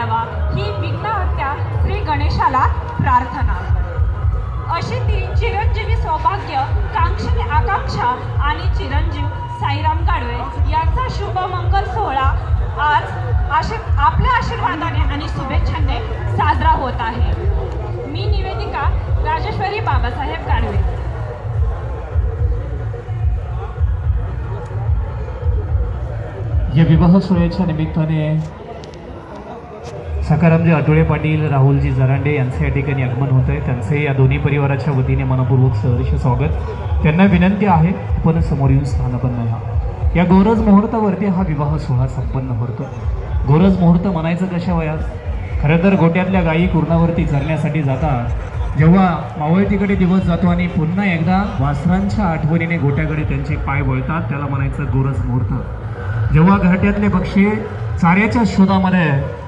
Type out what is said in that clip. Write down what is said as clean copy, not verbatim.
द्यावा ही विघ्नहर्त्या श्री गणेशाला प्रार्थना। अशी ती चिरंजीवी सौभाग्य कांक्षी आकांक्षा आणि चिरंजीव साईराम गाडवे यांचा शुभमंगल सोहळा आज आपल्या आशीर्वादाने आणि शुभेच्छांनी साजरा होत आहे। मी निवेदिका राजेश्वरी बाबासाहेब गाडवे। या विवाह सोहळ्याच्या निमित्ताने सखारामजी आठवले पाटील, राहुलजी जरांडे यांचे या ठिकाणी आगमन होत आहे। त्यांचे या दोन्ही परिवाराच्या वतीने मनपूर्वक सहर्ष स्वागत। त्यांना विनंती आहे पण समोर येऊन स्थानपन्न व्हा। या गोरज मुहूर्तावरती हा विवाह सोहळा संपन्न होतो। गोरज मुहूर्त म्हणायचं कशा वयात? खरं तर गोट्यातल्या गायी कुर्णावरती चरण्यासाठी जातात। जेव्हा मावळतीकडे दिवस जातो आणि पुन्हा एकदा वासरांच्या आठवणीने गोट्याकडे त्यांचे पाय वळतात, त्याला म्हणायचं गोरज मुहूर्त। जेव्हा घरट्यातले पक्षी चाऱ्याच्या शोधामध्ये